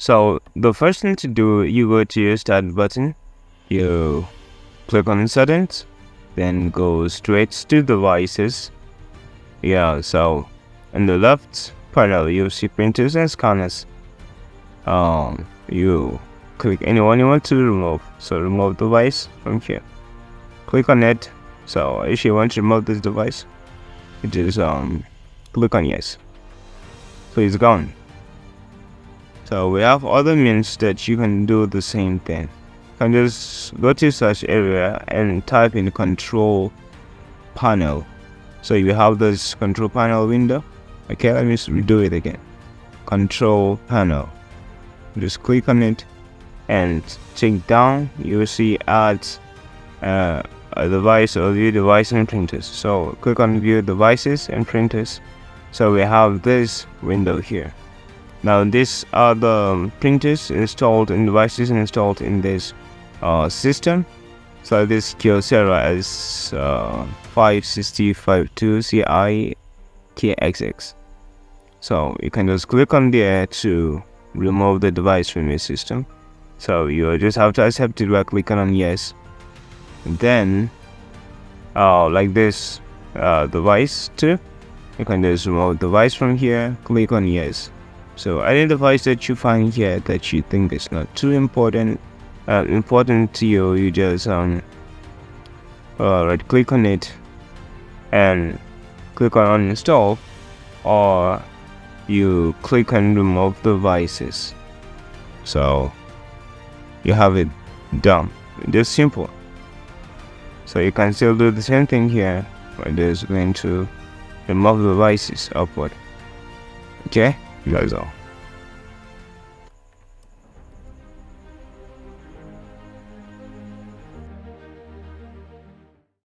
So the first thing to do, you go to your start button, you click on settings, then go straight to devices. Yeah, so in the left panel you see printers and scanners. You click anyone you want to remove, so remove device from here, click on it. So if you want to remove this device, you just click on yes, so it's gone. So we have other means that you can do the same thing. You can just go to search area and type in control panel. So you have this control panel window. Okay, let me redo it again. Control panel. Just click on it and check down. You will see add a device or view device and printers. So click on view devices and printers. So we have this window here. Now these are the printers installed and devices installed in this system. So this Kyocera is 565.2 CIKXX. So you can just click on there to remove the device from your system. So you just have to accept it by clicking on yes. And then like this device too, you can just remove the device from here, click on yes. So any device that you find here that you think is not too important to you, you just right click on it and click on uninstall, or you click on remove devices. So you have it done. Just simple. So you can still do the same thing here, but just going to remove devices upward. Okay, that's all.